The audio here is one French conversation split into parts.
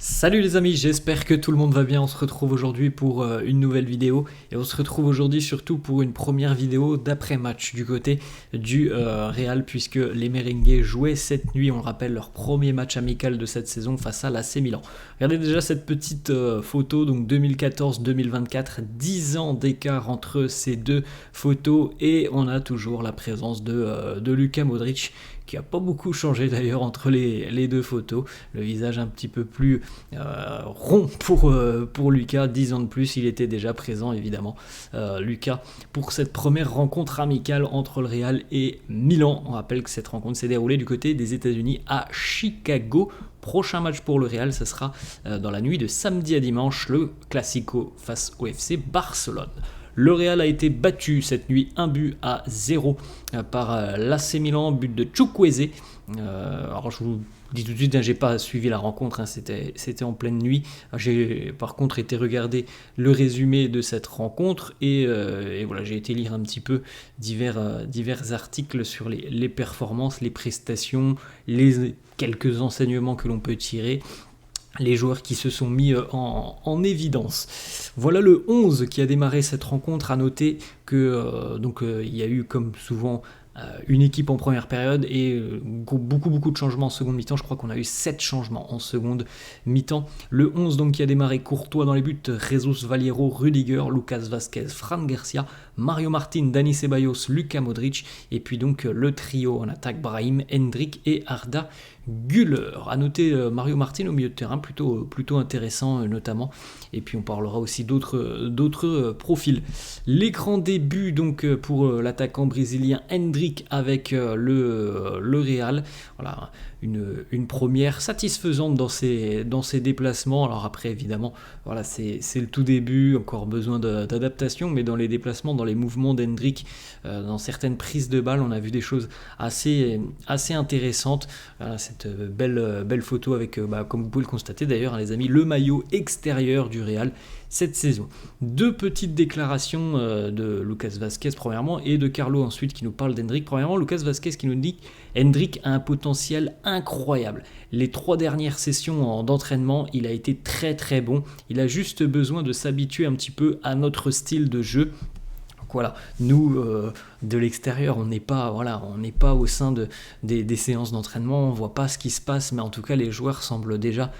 Salut les amis, j'espère que tout le monde va bien. On se retrouve aujourd'hui pour une nouvelle vidéo et on se retrouve aujourd'hui surtout pour une première vidéo d'après-match du côté du Real, puisque les Merengues jouaient cette nuit, on le rappelle, leur premier match amical de cette saison face à l'AC Milan. Regardez déjà cette petite photo, donc 2014-2024, 10 ans d'écart entre ces deux photos et on a toujours la présence de Luka Modric, qui n'a pas beaucoup changé d'ailleurs entre les deux photos. Le visage un petit peu plus rond pour Lucas. 10 ans de plus, il était déjà présent évidemment, Lucas, pour cette première rencontre amicale entre le Real et Milan. On rappelle que cette rencontre s'est déroulée du côté des États-Unis à Chicago. Prochain match pour le Real, ce sera dans la nuit de samedi à dimanche, le Classico face au FC Barcelone. Le Real a été battu cette nuit 1-0 par l'AC Milan, but de Chukwueze. Alors je vous dis tout de suite, j'ai pas suivi la rencontre, c'était en pleine nuit. J'ai par contre été regarder le résumé de cette rencontre et voilà, j'ai été lire un petit peu divers articles sur les performances, les prestations, les quelques enseignements que l'on peut tirer, les joueurs qui se sont mis en évidence. Voilà le 11 qui a démarré cette rencontre. À noter que il y a eu comme souvent une équipe en première période et beaucoup de changements en seconde mi-temps. Je crois qu'on a eu 7 changements en seconde mi-temps. Le 11 donc qui a démarré: Courtois dans les buts, Jesus Valiero, Rudiger, Lucas Vazquez, Fran Garcia, Mario Martin, Dani Ceballos, Luka Modric, et puis donc le trio en attaque: Brahim, Hendrik et Arda Güler. À noter Mario Martin au milieu de terrain, plutôt intéressant notamment, et puis on parlera aussi d'autres profils. L'écran début donc pour l'attaquant brésilien Hendrik avec le Real. Voilà, une première satisfaisante dans ses déplacements. Alors après évidemment, voilà, c'est le tout début, encore besoin d'adaptation, mais dans les déplacements, dans les mouvements d'Hendrik, dans certaines prises de balles, on a vu des choses assez intéressantes. Voilà, cette belle photo avec, comme vous pouvez le constater d'ailleurs, les amis, le maillot extérieur du Real cette saison. Deux petites déclarations de Lucas Vazquez premièrement et de Carlo ensuite, qui nous parle d'Hendrik. Premièrement, Lucas Vazquez qui nous dit: Hendrik a un potentiel incroyable. Les 3 dernières sessions d'entraînement, il a été très bon. Il a juste besoin de s'habituer un petit peu à notre style de jeu. Voilà, nous de l'extérieur, on n'est pas au sein des séances d'entraînement, on voit pas ce qui se passe, mais en tout cas les joueurs semblent déjà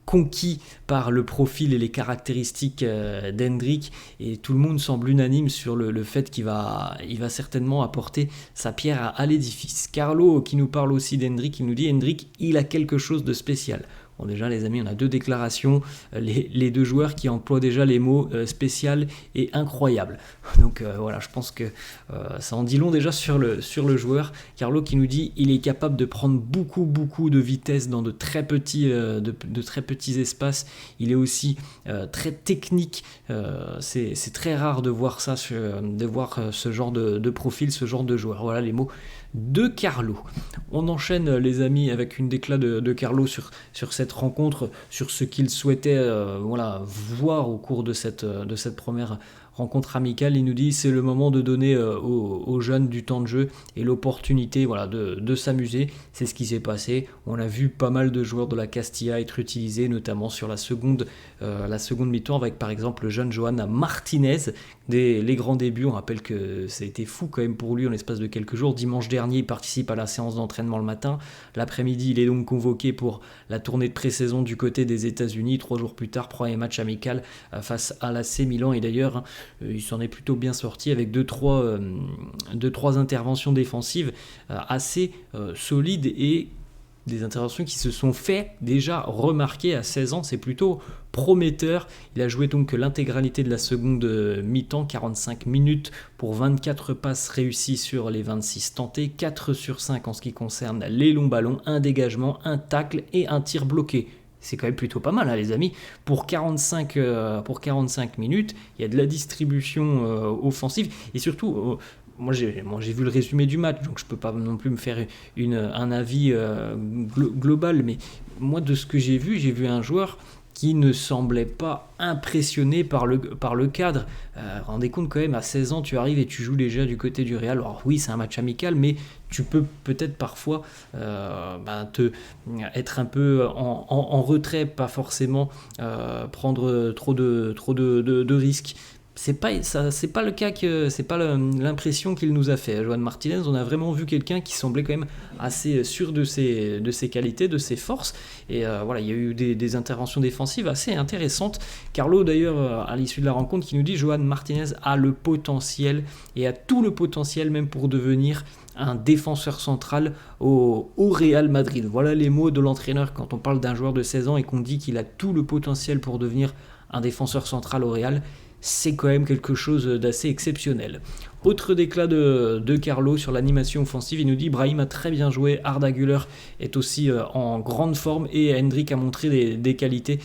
conquis par le profil et les caractéristiques d'Hendrik, et tout le monde semble unanime sur le fait qu'il va certainement apporter sa pierre à l'édifice. Carlo qui nous parle aussi d'Hendrik, il nous dit: Hendrik, il a quelque chose de spécial. Bon, déjà les amis, on a 2 déclarations, les 2 joueurs qui emploient déjà les mots spécial et incroyable. Donc voilà, je pense que ça en dit long déjà sur le joueur. Carlo qui nous dit: il est capable de prendre beaucoup de vitesse dans de très petits espaces. Il est aussi très technique. C'est très rare de voir ça, de voir ce genre de profil, ce genre de joueur. Voilà les mots de Carlo. On enchaîne les amis avec une décla de Carlo sur cette rencontre, sur ce qu'il souhaitait voir au cours de cette première rencontre amicale. Il nous dit: c'est le moment de donner aux jeunes du temps de jeu et l'opportunité de s'amuser. C'est ce qui s'est passé. On a vu pas mal de joueurs de la Castilla être utilisés, notamment sur la seconde mi-temps, avec par exemple le jeune Johan Martinez. Les grands débuts, on rappelle que ça a été fou quand même pour lui en l'espace de quelques jours. Dimanche dernier, il participe à la séance d'entraînement le matin. L'après-midi, il est donc convoqué pour la tournée de pré-saison du côté des États-Unis. 3 jours plus tard, premier match amical face à l'AC Milan, et d'ailleurs il s'en est plutôt bien sorti avec 2-3 interventions défensives assez solides, et des interventions qui se sont fait déjà remarquer à 16 ans. C'est plutôt prometteur. Il a joué donc l'intégralité de la seconde mi-temps, 45 minutes pour 24 passes réussies sur les 26 tentés, 4 sur 5 en ce qui concerne les longs ballons, un dégagement, un tacle et un tir bloqué. C'est quand même plutôt pas mal, hein, les amis. Pour 45 minutes, il y a de la distribution offensive, et surtout moi j'ai vu le résumé du match, donc je peux pas non plus me faire un avis global, mais moi de ce que j'ai vu un joueur qui ne semblait pas impressionné par le cadre. Rendez compte quand même, à 16 ans, tu arrives et tu joues déjà du côté du Real. Alors oui, c'est un match amical, mais tu peux peut-être parfois être un peu en retrait, pas forcément prendre trop de risques. C'est pas le cas, c'est pas l'impression qu'il nous a fait. Joan Martinez, on a vraiment vu quelqu'un qui semblait quand même assez sûr de ses qualités, de ses forces. Et voilà, il y a eu des interventions défensives assez intéressantes. Carlo, d'ailleurs, à l'issue de la rencontre, qui nous dit Joan Martinez a le potentiel, et a tout le potentiel même pour devenir un défenseur central au Real Madrid. Voilà les mots de l'entraîneur quand on parle d'un joueur de 16 ans et qu'on dit qu'il a tout le potentiel pour devenir un défenseur central au Real. C'est quand même quelque chose d'assez exceptionnel. Autre déclat de Carlo sur l'animation offensive, il nous dit Brahim a très bien joué, Arda Güler est aussi en grande forme, et Hendrik a montré des qualités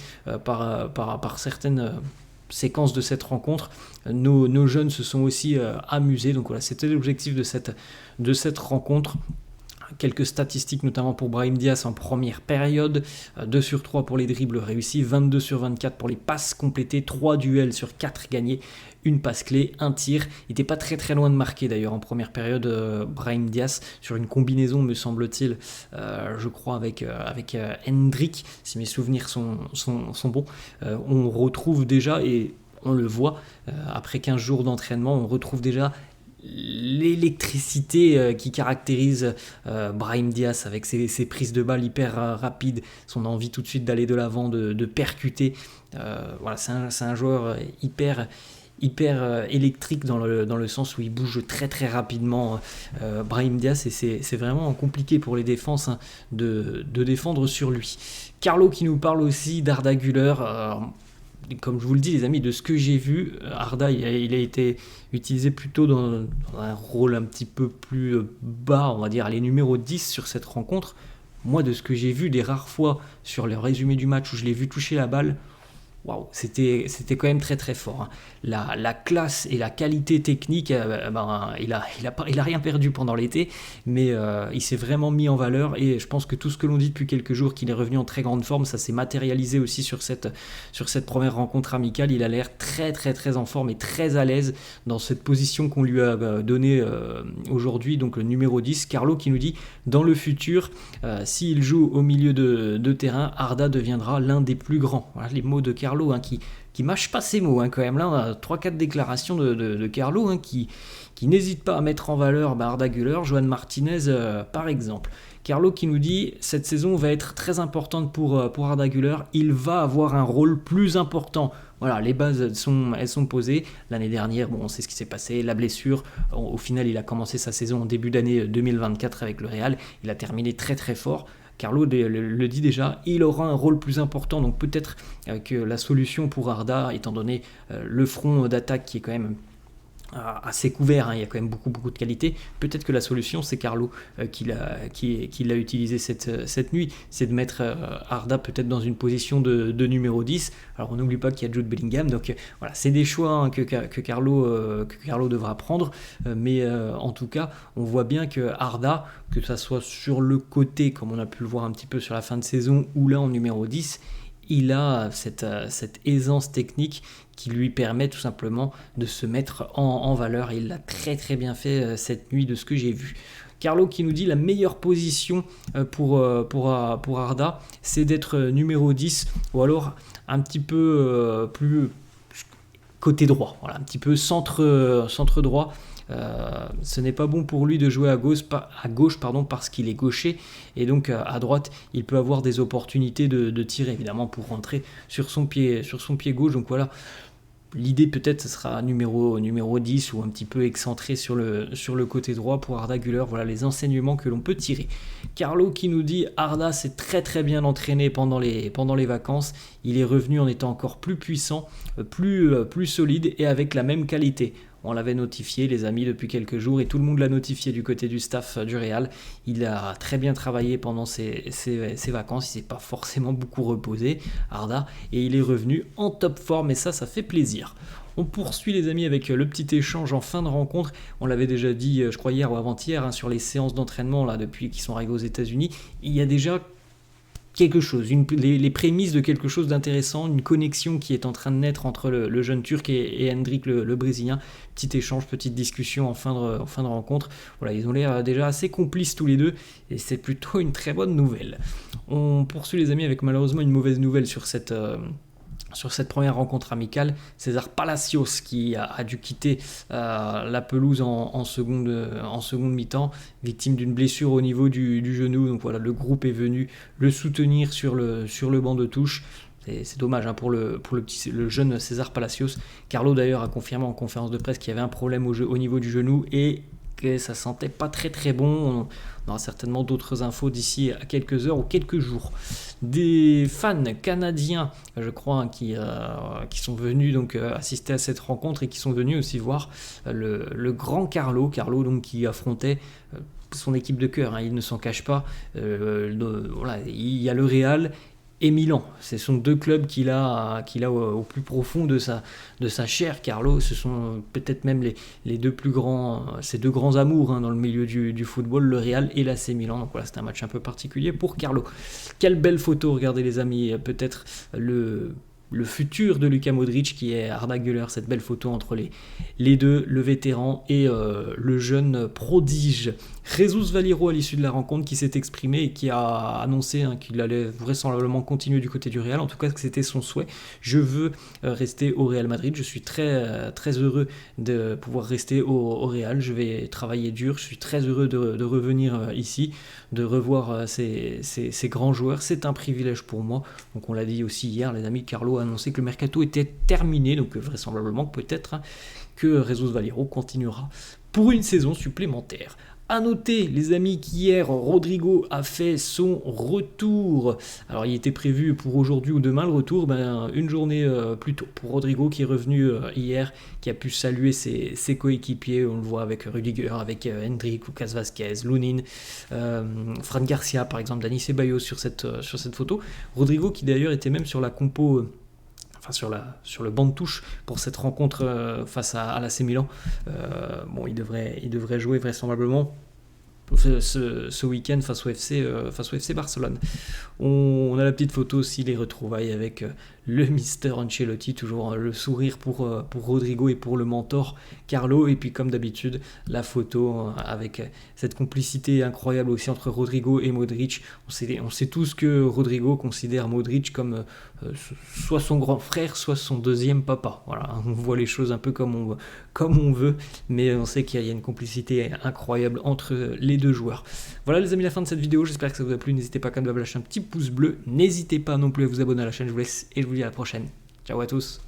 par certaines séquences de cette rencontre. Nos jeunes se sont aussi amusés, donc voilà, c'était l'objectif de cette rencontre. Quelques statistiques notamment pour Brahim Diaz en première période, 2 sur 3 pour les dribbles réussis, 22 sur 24 pour les passes complétées, 3 duels sur 4 gagnés, une passe clé, un tir. Il n'était pas très loin de marquer d'ailleurs en première période, Brahim Diaz, sur une combinaison me semble-t-il, je crois avec Hendrik, si mes souvenirs sont bons. On retrouve déjà, et on le voit, après 15 jours d'entraînement, on retrouve déjà l'électricité qui caractérise Brahim Diaz, avec ses prises de balles hyper rapides, son envie tout de suite d'aller de l'avant, de percuter. Voilà, c'est un joueur hyper électrique dans le sens où il bouge très rapidement, Brahim Diaz, et c'est vraiment compliqué pour les défenses de défendre sur lui. Carlo qui nous parle aussi d'Arda Güler. Comme je vous le dis les amis, de ce que j'ai vu, Arda il a été utilisé plutôt dans un rôle un petit peu plus bas, on va dire, les numéro 10 sur cette rencontre. Moi, de ce que j'ai vu des rares fois sur le résumé du match où je l'ai vu toucher la balle, waouh, c'était quand même très fort, hein. La classe et la qualité technique, il a rien perdu pendant l'été, mais il s'est vraiment mis en valeur, et je pense que tout ce que l'on dit depuis quelques jours, qu'il est revenu en très grande forme, ça s'est matérialisé aussi sur cette première rencontre amicale. Il a l'air très en forme et très à l'aise dans cette position qu'on lui a donnée aujourd'hui, donc le numéro 10. Carlo qui nous dit dans le futur, s'il joue au milieu de terrain, Arda deviendra l'un des plus grands. Voilà les mots de Carlo, qui mâche pas ses mots, quand même. Là, on a 3-4 déclarations de Carlo, qui n'hésite pas à mettre en valeur Arda Güler, Joan Martinez par exemple. Carlo qui nous dit cette saison va être très importante pour Arda Güler, il va avoir un rôle plus important. Voilà, les bases elles sont posées. L'année dernière, on sait ce qui s'est passé, la blessure. Au final, il a commencé sa saison en début d'année 2024 avec le Real. Il a terminé très fort. Carlo le dit déjà, il aura un rôle plus important, donc peut-être que la solution pour Arda, étant donné le front d'attaque qui est quand même assez couvert, il y a quand même beaucoup de qualité, peut-être que la solution c'est Carlo qui l'a utilisé cette nuit, c'est de mettre Arda peut-être dans une position de numéro 10. Alors on n'oublie pas qu'il y a Jude Bellingham, donc voilà, c'est des choix que Carlo devra prendre, mais en tout cas on voit bien que Arda, que ça soit sur le côté comme on a pu le voir un petit peu sur la fin de saison, ou là en numéro 10, il a cette aisance technique qui lui permet tout simplement de se mettre en valeur, et il l'a très bien fait cette nuit de ce que j'ai vu. Carlo qui nous dit la meilleure position pour Arda, c'est d'être numéro 10, ou alors un petit peu plus côté droit, voilà, un petit peu centre droit. Ce n'est pas bon pour lui de jouer à gauche parce qu'il est gaucher, et donc à droite il peut avoir des opportunités de tirer, évidemment, pour rentrer sur son pied gauche. Donc voilà, l'idée peut-être ce sera numéro 10, ou un petit peu excentré sur le côté droit pour Arda Güler. Voilà les enseignements que l'on peut tirer. Carlo qui nous dit Arda s'est très bien entraîné pendant les vacances, il est revenu en étant encore plus puissant, plus solide, et avec la même qualité. On l'avait notifié, les amis, depuis quelques jours, et tout le monde l'a notifié du côté du staff du Real. Il a très bien travaillé pendant ses vacances, il ne s'est pas forcément beaucoup reposé, Arda, et il est revenu en top forme, et ça fait plaisir. On poursuit les amis avec le petit échange en fin de rencontre. On l'avait déjà dit, je crois hier ou avant-hier, sur les séances d'entraînement là depuis qu'ils sont arrivés aux États-Unis. Il y a déjà quelque chose, les prémices de quelque chose d'intéressant, une connexion qui est en train de naître entre le jeune Turc et Hendrik le Brésilien. Petit échange, petite discussion en fin de rencontre. Voilà, ils ont l'air déjà assez complices tous les deux et c'est plutôt une très bonne nouvelle. On poursuit les amis avec malheureusement une mauvaise nouvelle sur cette première rencontre amicale. César Palacios qui a dû quitter la pelouse en seconde mi-temps, victime d'une blessure au niveau du genou. Donc voilà, le groupe est venu le soutenir sur le banc de touche. C'est dommage pour le jeune César Palacios. Carlo d'ailleurs a confirmé en conférence de presse qu'il y avait un problème au niveau du genou et que ça sentait pas très très bon. On aura certainement d'autres infos d'ici à quelques heures ou quelques jours. Des fans canadiens, je crois, qui sont venus donc assister à cette rencontre et qui sont venus aussi voir le grand Carlo donc qui affrontait son équipe de cœur, il ne s'en cache pas. Voilà, il y a le Real et Milan, ce sont deux clubs qu'il a au plus profond de sa chair. Carlo, ce sont peut-être même les deux plus grands, ces deux grands amours dans le milieu du football, le Real et l'AC Milan. Donc voilà, c'est un match un peu particulier pour Carlo. Quelle belle photo, regardez les amis, peut-être le futur de Luka Modric qui est Arda Güler, cette belle photo entre les deux, le vétéran et le jeune prodige. Jesus Valero à l'issue de la rencontre qui s'est exprimé et qui a annoncé qu'il allait vraisemblablement continuer du côté du Real, en tout cas que c'était son souhait. Je veux rester au Real Madrid, je suis très, très heureux de pouvoir rester au Real, je vais travailler dur, je suis très heureux de revenir ici, de revoir ces grands joueurs, c'est un privilège pour moi. Donc on l'a dit aussi hier les amis, Carlo a annoncé que le mercato était terminé, donc vraisemblablement peut-être que Jesus Valero continuera pour une saison supplémentaire. A noter les amis qu'hier Rodrigo a fait son retour. Alors il était prévu pour aujourd'hui ou demain le retour, une journée plus tôt pour Rodrigo qui est revenu hier, qui a pu saluer ses coéquipiers. On le voit avec Rudiger, avec Hendrik, Lucas Vazquez, Lunin, Fran Garcia par exemple, Dani Ceballos sur cette photo. Rodrigo qui d'ailleurs était même sur la compo. Sur le banc de touche pour cette rencontre face à l'AC Milan. Il devrait jouer vraisemblablement ce week-end face au FC Barcelone. On a la petite photo aussi, les retrouvailles avec le Mister Ancelotti, toujours le sourire pour Rodrigo et pour le mentor Carlo, et puis comme d'habitude la photo avec cette complicité incroyable aussi entre Rodrigo et Modric. On sait tous que Rodrigo considère Modric comme soit son grand frère, soit son deuxième papa. Voilà, on voit les choses un peu comme on veut, mais on sait qu'il y a une complicité incroyable entre les deux joueurs. Voilà les amis, la fin de cette vidéo, j'espère que ça vous a plu. N'hésitez pas quand même à lâcher un petit pouce bleu, n'hésitez pas non plus à vous abonner à la chaîne, je vous laisse et je vous dis à la prochaine. Ciao à tous.